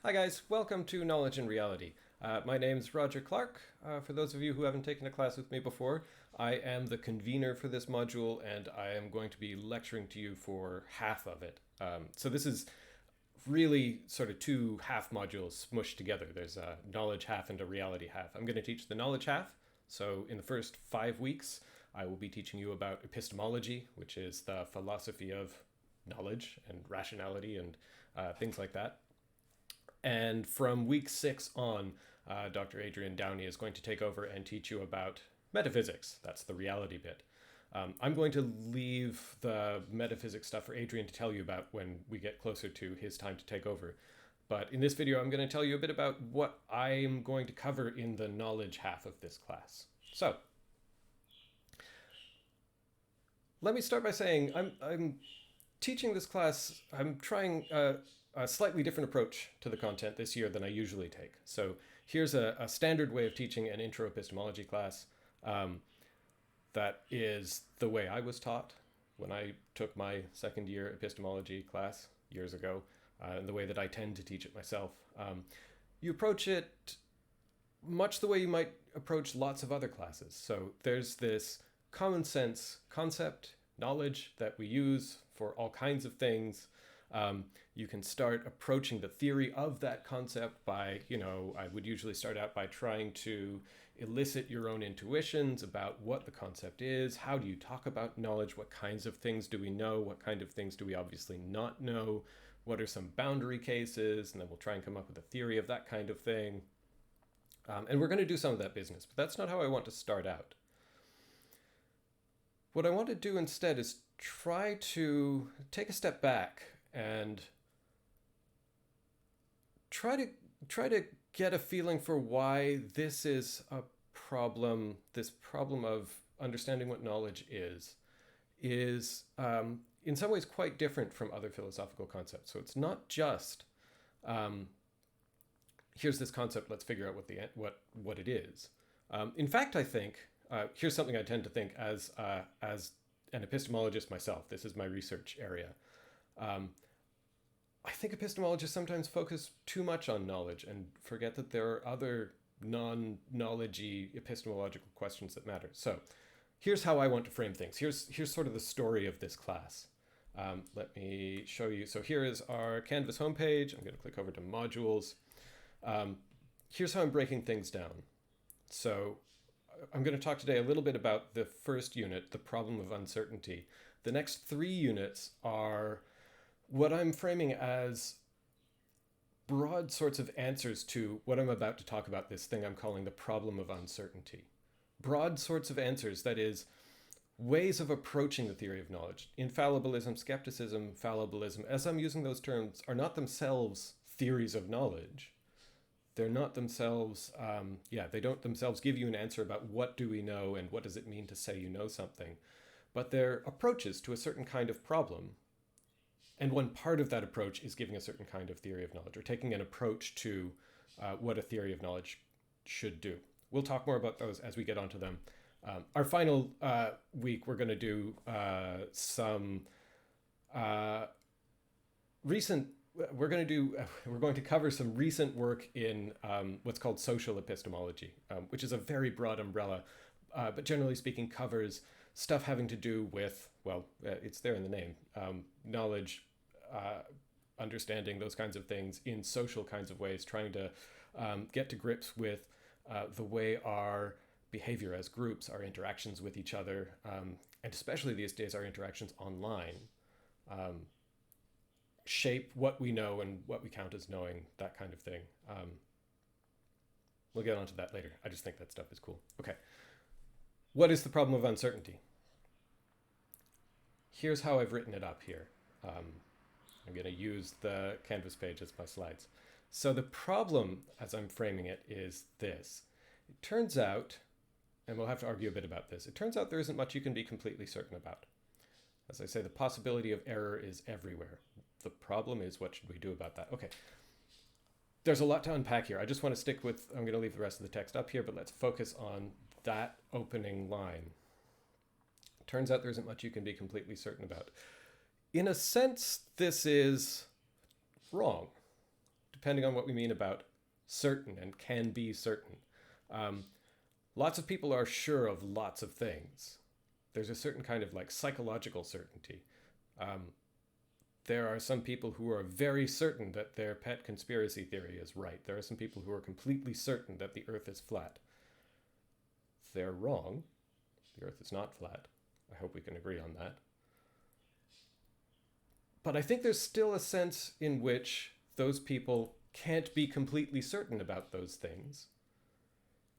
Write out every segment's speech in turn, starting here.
Hi guys, welcome to Knowledge and Reality. My name's Roger Clark. For those of you who haven't taken a class with me before, I am the convener for this module and I am going to be lecturing to you for half of it. So this is really sort of two half modules smushed together. There's a knowledge half and a reality half. I'm going to teach the knowledge half. So in the first 5 weeks, I will be teaching you about epistemology, which is the philosophy of knowledge and rationality and things like that. And from week 6 on, Dr. Adrian Downey is going to take over and teach you about metaphysics. That's the reality bit. I'm going to leave the metaphysics stuff for Adrian to tell you about when we get closer to his time to take over. But in this video, I'm going to tell you a bit about what I'm going to cover in the knowledge half of this class. So, let me start by saying I'm teaching this class. I'm trying a slightly different approach to the content this year than I usually take. So here's a standard way of teaching an intro epistemology class. That is the way I was taught when I took my second year epistemology class years ago, and the way that I tend to teach it myself. You approach it much the way you might approach lots of other classes. So there's this common sense concept, knowledge that we use for all kinds of things. You can start approaching the theory of that concept by, I would usually start out by trying to elicit your own intuitions about what the concept is. How do you talk about knowledge? What kinds of things do we know? What kind of things do we obviously not know? What are some boundary cases? And then we'll try and come up with a theory of that kind of thing. And we're going to do some of that business, but that's not how I want to start out. What I want to do instead is try to take a step back and try to get a feeling for why this is a problem. This problem of understanding what knowledge is in some ways quite different from other philosophical concepts. So it's not just here's this concept, let's figure out what it is. In fact, I think here's something I tend to think as an epistemologist myself. This is my research area. I think epistemologists sometimes focus too much on knowledge and forget that there are other non-knowledge-y epistemological questions that matter. So here's how I want to frame things. Here's sort of the story of this class. Let me show you. So here is our Canvas homepage. I'm going to click over to modules. Here's how I'm breaking things down. So I'm going to talk today a little bit about the first unit, the problem of uncertainty. The next 3 units are what I'm framing as broad sorts of answers to what I'm about to talk about, this thing I'm calling the problem of uncertainty. Broad sorts of answers, that is, ways of approaching the theory of knowledge. Infallibilism, skepticism, fallibilism, as I'm using those terms, are not themselves theories of knowledge. They're not themselves, they don't themselves give you an answer about what do we know and what does it mean to say you know something. But they're approaches to a certain kind of problem. And one part of that approach is giving a certain kind of theory of knowledge, or taking an approach to what a theory of knowledge should do. We'll talk more about those as we get onto them. Our final week, we're going to do some recent. We're going to cover some recent work in what's called social epistemology, which is a very broad umbrella, but generally speaking covers stuff having to do with, it's there in the name, knowledge, understanding, those kinds of things in social kinds of ways, trying to get to grips with the way our behavior as groups, our interactions with each other, and especially these days our interactions online, shape what we know and what we count as knowing, that kind of thing. We'll get onto that later. I just think that stuff is cool. Okay. What is the problem of uncertainty? Here's how I've written it up here. I'm going to use the Canvas page as my slides. So the problem, as I'm framing it, is this. It turns out, and we'll have to argue a bit about this, it turns out there isn't much you can be completely certain about. As I say, the possibility of error is everywhere. The problem is, what should we do about that? Okay. There's a lot to unpack here. I just want to stick with, I'm going to leave the rest of the text up here, but let's focus on that opening line. Turns out there isn't much you can be completely certain about. In a sense, this is wrong. depending on what we mean about certain and can be certain. Lots of people are sure of lots of things. There's a certain kind of like psychological certainty. There are some people who are very certain that their pet conspiracy theory is right. There are some people who are completely certain that the Earth is flat. They're wrong. The Earth is not flat. I hope we can agree on that. But I think there's still a sense in which those people can't be completely certain about those things.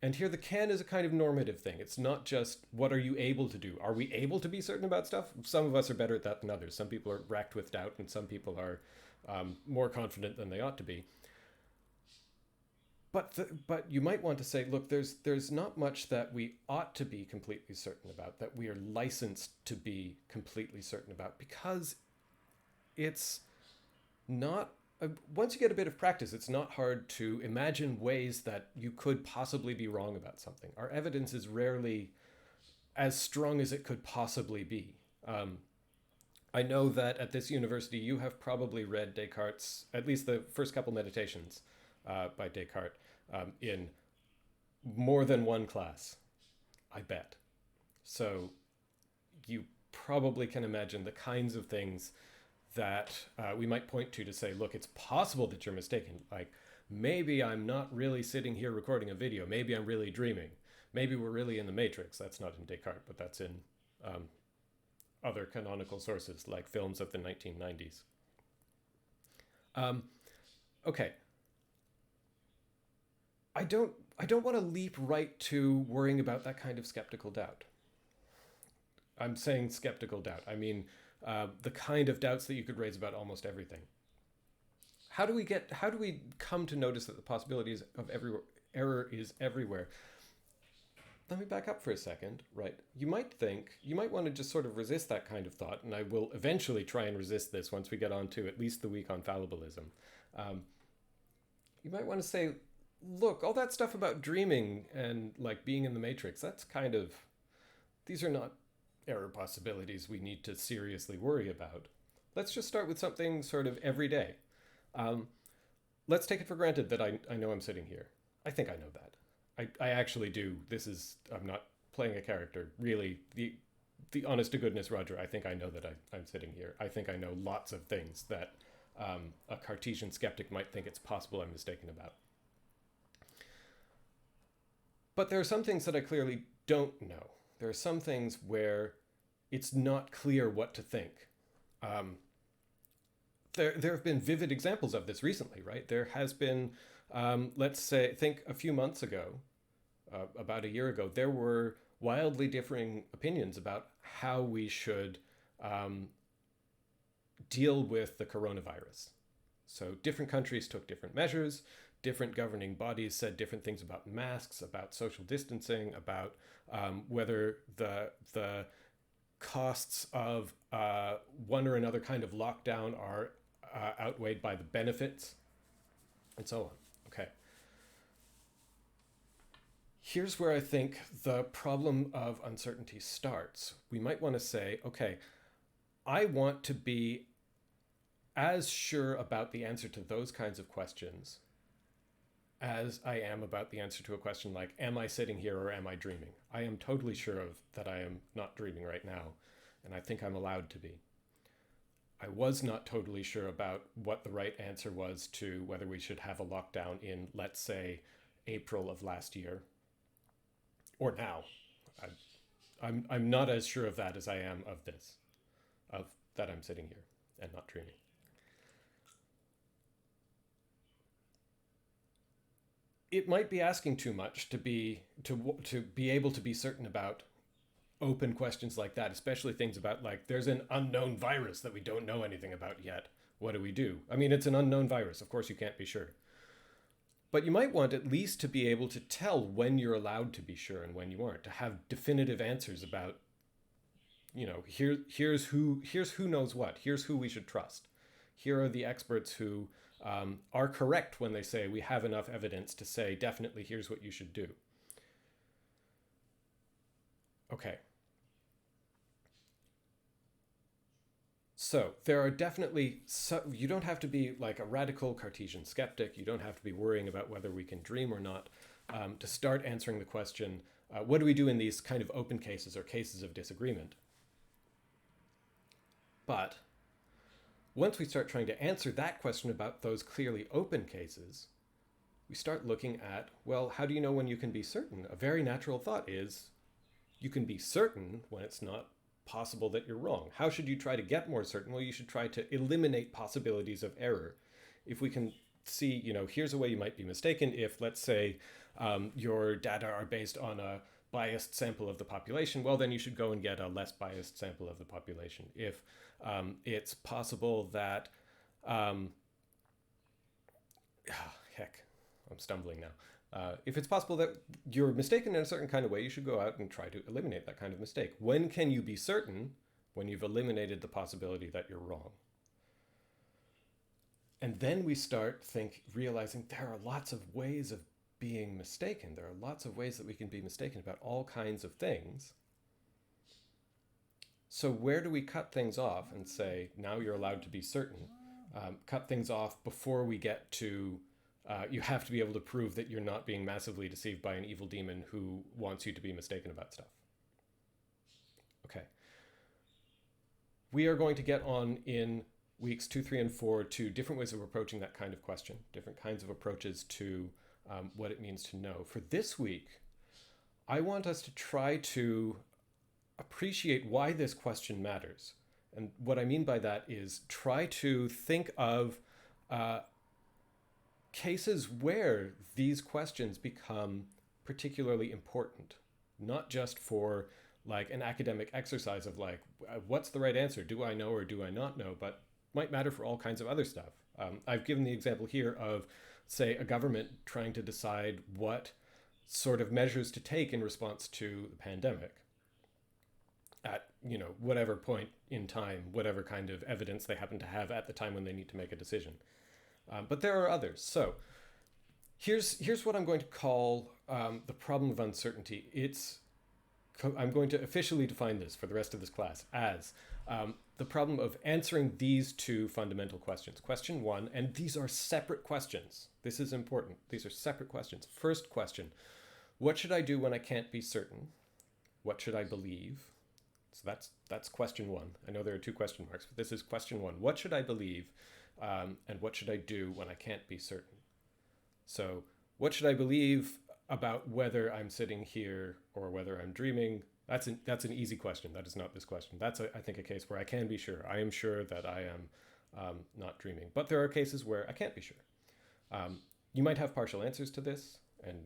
And here the can is a kind of normative thing. It's not just what are you able to do? Are we able to be certain about stuff? Some of us are better at that than others. Some people are racked with doubt and some people are more confident than they ought to be. But you might want to say, look, there's not much that we ought to be completely certain about, that we are licensed to be completely certain about, because it's not, once you get a bit of practice, it's not hard to imagine ways that you could possibly be wrong about something. Our evidence is rarely as strong as it could possibly be. I know that at this university, you have probably read Descartes', at least the first couple meditations by Descartes, in more than one class, I bet. So you probably can imagine the kinds of things that we might point to say, look, it's possible that you're mistaken. Like, maybe I'm not really sitting here recording a video. Maybe I'm really dreaming. Maybe we're really in the Matrix. That's not in Descartes, but that's in other canonical sources, like films of the 1990s. Okay. I don't want to leap right to worrying about that kind of skeptical doubt. I'm saying skeptical doubt. I mean, the kind of doubts that you could raise about almost everything. How do we come to notice that the possibilities of error is everywhere? Let me back up for a second, right? You might want to just sort of resist that kind of thought, and I will eventually try and resist this once we get on to at least the week on fallibilism. You might want to say, look, all that stuff about dreaming and like being in the Matrix, these are not error possibilities we need to seriously worry about. Let's just start with something sort of everyday. Let's take it for granted that I know I'm sitting here. I think I know that. I actually do. I'm not playing a character. Really, the honest to goodness Roger, I think I know that I'm sitting here. I think I know lots of things that a Cartesian skeptic might think it's possible I'm mistaken about. But there are some things that I clearly don't know. There are some things where it's not clear what to think. There have been vivid examples of this recently, right? There has been, think a few months ago, about a year ago, there were wildly differing opinions about how we should deal with the coronavirus. So different countries took different measures. Different governing bodies said different things about masks, about social distancing, about whether the costs of one or another kind of lockdown are outweighed by the benefits, and so on. Okay. Here's where I think the problem of uncertainty starts. We might want to say, okay, I want to be as sure about the answer to those kinds of questions as I am about the answer to a question like, am I sitting here or am I dreaming? I am totally sure of that I am not dreaming right now, and I think I'm allowed to be. I was not totally sure about what the right answer was to whether we should have a lockdown in, let's say, April of last year, or now. I'm not as sure of that as I am of this, of that I'm sitting here and not dreaming. It might be asking too much to be able to be certain about open questions like that, especially things about like, there's an unknown virus that we don't know anything about yet. What do we do? I mean, it's an unknown virus. Of course, you can't be sure. But you might want at least to be able to tell when you're allowed to be sure and when you aren't, to have definitive answers about, here's who knows what. Here's who we should trust. Here are the experts who are correct when they say we have enough evidence to say definitely here's what you should do. Okay. So there are definitely, you don't have to be like a radical Cartesian skeptic. You don't have to be worrying about whether we can dream or not to start answering the question, what do we do in these kind of open cases or cases of disagreement? But once we start trying to answer that question about those clearly open cases, we start looking at, well, how do you know when you can be certain? A very natural thought is you can be certain when it's not possible that you're wrong. How should you try to get more certain? Well, you should try to eliminate possibilities of error. If we can see, here's a way you might be mistaken. If, let's say, your data are based on a biased sample of the population, well, then you should go and get a less biased sample of the population. If it's possible that, heck, I'm stumbling now. If it's possible that you're mistaken in a certain kind of way, you should go out and try to eliminate that kind of mistake. When can you be certain? When you've eliminated the possibility that you're wrong. And then we start realizing there are lots of ways of being mistaken. There are lots of ways that we can be mistaken about all kinds of things. So where do we cut things off and say, now you're allowed to be certain? Cut things off before we get to you have to be able to prove that you're not being massively deceived by an evil demon who wants you to be mistaken about stuff. Okay. We are going to get on in weeks 2, 3, and 4 to different ways of approaching that kind of question, different kinds of approaches to what it means to know. For this week, I want us to try to appreciate why this question matters. And what I mean by that is try to think of cases where these questions become particularly important, not just for like an academic exercise of like, what's the right answer? Do I know or do I not know? But might matter for all kinds of other stuff. I've given the example here of, say, a government trying to decide what sort of measures to take in response to the pandemic at, whatever point in time, whatever kind of evidence they happen to have at the time when they need to make a decision. But there are others. So here's what I'm going to call the problem of uncertainty. I'm going to officially define this for the rest of this class as the problem of answering these two fundamental questions. Question one, and these are separate questions. This is important. These are separate questions. First question, what should I do when I can't be certain? What should I believe? So that's question one. I know there are two question marks, but this is question one. What should I believe? And what should I do when I can't be certain? So what should I believe about whether I'm sitting here or whether I'm dreaming? That's an easy question. That is not this question. That's, I think, a case where I can be sure. I am sure that I am not dreaming. But there are cases where I can't be sure. You might have partial answers to this. And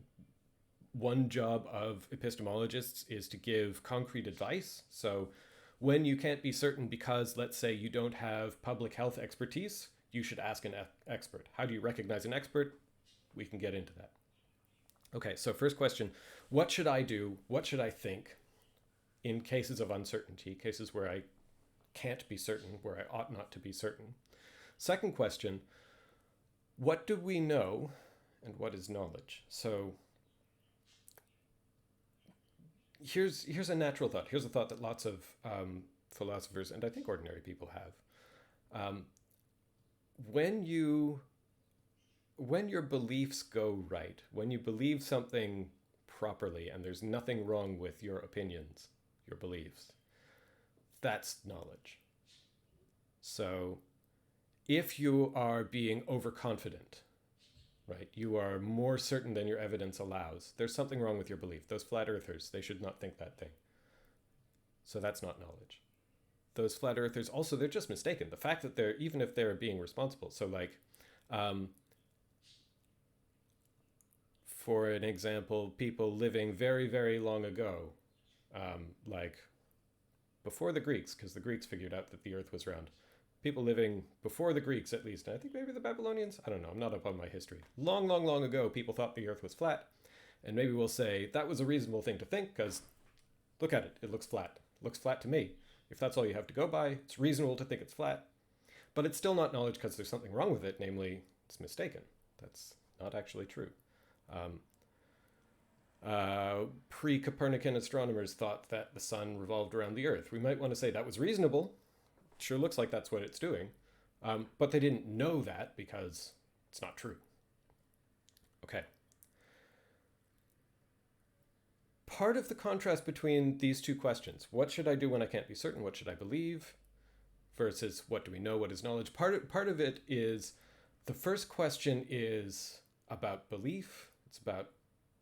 one job of epistemologists is to give concrete advice. So when you can't be certain because, let's say, you don't have public health expertise, you should ask an expert. How do you recognize an expert? We can get into that. Okay, so first question, what should I do? What should I think in cases of uncertainty, cases where I can't be certain, where I ought not to be certain? Second question, what do we know and what is knowledge? So here's a natural thought. Here's a thought that lots of philosophers and I think ordinary people have. When your beliefs go right, when you believe something properly and there's nothing wrong with your opinions, your beliefs, that's knowledge. So if you are being overconfident, right, you are more certain than your evidence allows, there's something wrong with your belief. Those flat earthers, they should not think that thing. So that's not knowledge. Those flat earthers also, they're just mistaken. The fact that even if they're being responsible. So like, for an example, people living very, very long ago, like before the Greeks, because the Greeks figured out that the earth was round. People living before the Greeks, at least, and I think maybe the Babylonians, I don't know, I'm not up on my history. Long, long, long ago, people thought the earth was flat. And maybe we'll say that was a reasonable thing to think because look at it, it looks flat. It looks flat to me. If that's all you have to go by, it's reasonable to think it's flat. But it's still not knowledge because there's something wrong with it, namely, it's mistaken. That's not actually true. Pre-Copernican astronomers thought that the sun revolved around the earth. We might want to say that was reasonable sure looks like that's what it's doing, but they didn't know that because it's not true. Okay. Part of the contrast between these two questions, what should I do when I can't be certain? What should I believe? Versus what do we know? What is knowledge? Part of it is the first question is about belief. It's about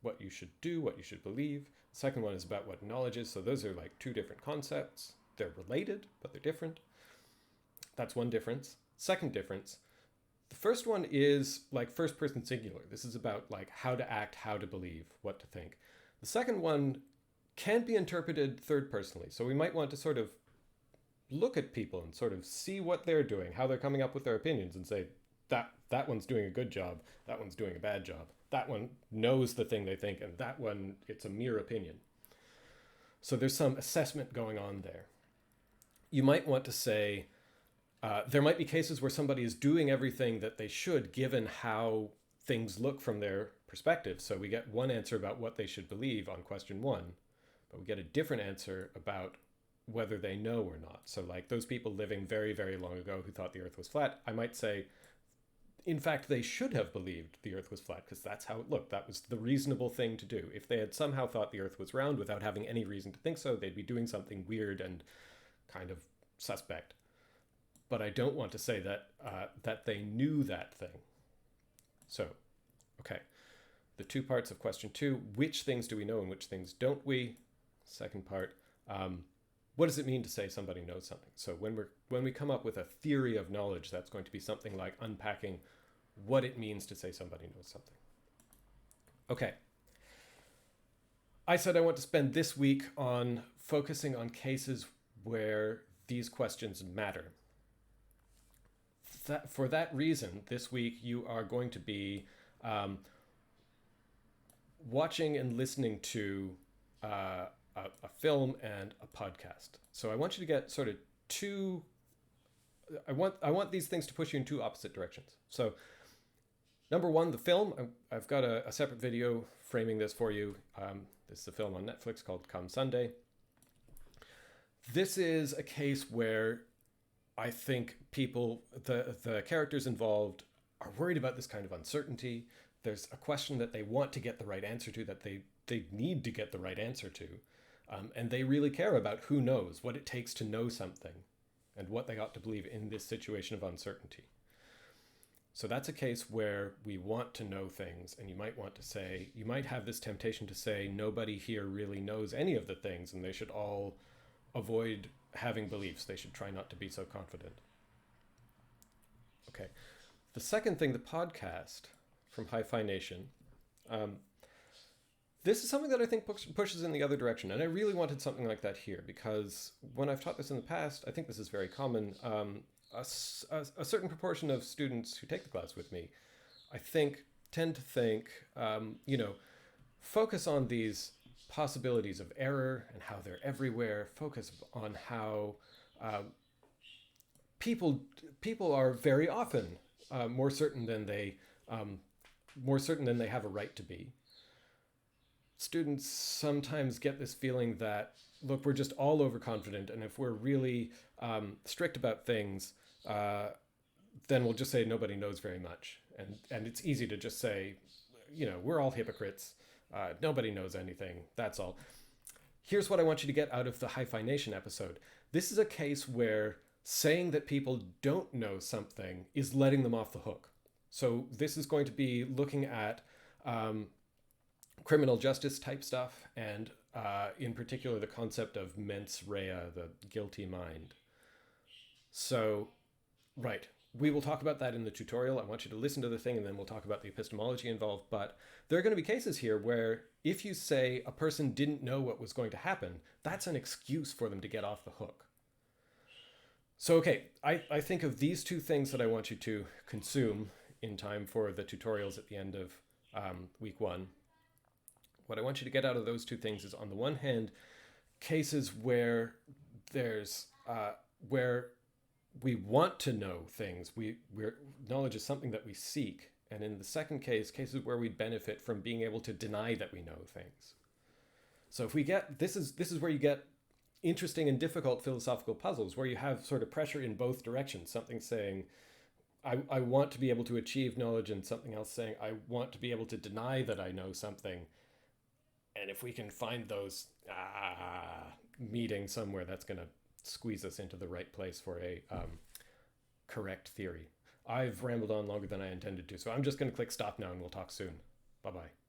what you should do, what you should believe. The second one is about what knowledge is. So those are like two different concepts. They're related, but they're different. That's one difference. Second difference, the first one is like first person singular. This is about like how to act, how to believe, what to think. The second one can be interpreted third personally. So we might want to sort of look at people and sort of see what they're doing, how they're coming up with their opinions, and say, that one's doing a good job, that one's doing a bad job, that one knows the thing they think, and that one, it's a mere opinion. So there's some assessment going on there. You might want to say, there might be cases where somebody is doing everything that they should given how things look from their perspective. So we get one answer about what they should believe on question one, but we get a different answer about whether they know or not. So like those people living very, very long ago who thought the earth was flat, I might say, in fact, they should have believed the earth was flat because that's how it looked. That was the reasonable thing to do. If they had somehow thought the earth was round without having any reason to think so, they'd be doing something weird and kind of suspect. But I don't want to say that that they knew that thing. So, okay. The two parts of question two, which things do we know and which things don't we? Second part, what does it mean to say somebody knows something? So when we come up with a theory of knowledge, that's going to be something like unpacking what it means to say somebody knows something. Okay. I said I want to spend this week on focusing on cases where these questions matter. For that reason, this week you are going to be watching and listening to a film and a podcast. So I want you to get sort of two. I want these things to push you in two opposite directions. So number one, the film. I've got a separate video framing this for you. This is a film on Netflix called Come Sunday. This is a case where I think people, the characters involved, are worried about this kind of uncertainty. There's a question that they want to get the right answer to, that they need to get the right answer to. And they really care about who knows, what it takes to know something, and what they ought to believe in this situation of uncertainty. So that's a case where we want to know things, and you might have this temptation to say, nobody here really knows any of the things, and they should all avoid having beliefs. They should try not to be so confident. Okay. The second thing, the podcast from Hi-Fi Nation. This is something that I think pushes in the other direction. And I really wanted something like that here because when I've taught this in the past, I think this is very common. A certain proportion of students who take the class with me, I think, tend to think, focus on these possibilities of error and how they're everywhere. Focus on how people are very often more certain than they have a right to be. Students sometimes get this feeling that, look, we're just all overconfident, and if we're really strict about things, then we'll just say nobody knows very much. And it's easy to just say, we're all hypocrites. Nobody knows anything. That's all. Here's what I want you to get out of the Hi-Fi Nation episode. This is a case where saying that people don't know something is letting them off the hook. So this is going to be looking at criminal justice type stuff, and in particular the concept of mens rea, the guilty mind. So, right, we will talk about that in the tutorial. I want you to listen to the thing, and then we'll talk about the epistemology involved. But there are going to be cases here where if you say a person didn't know what was going to happen, that's an excuse for them to get off the hook. So, okay, I think of these two things that I want you to consume in time for the tutorials at the end of week one. What I want you to get out of those two things is, on the one hand, cases where there's where we want to know things. Knowledge is something that we seek. And in the second case, cases where we benefit from being able to deny that we know things. So if we get, this is where you get interesting and difficult philosophical puzzles where you have sort of pressure in both directions. Something saying, I want to be able to achieve knowledge, and something else saying, I want to be able to deny that I know something. And if we can find those meeting somewhere, that's going to squeeze us into the right place for a correct theory. I've rambled on longer than I intended to, so I'm just going to click stop now and we'll talk soon. Bye bye.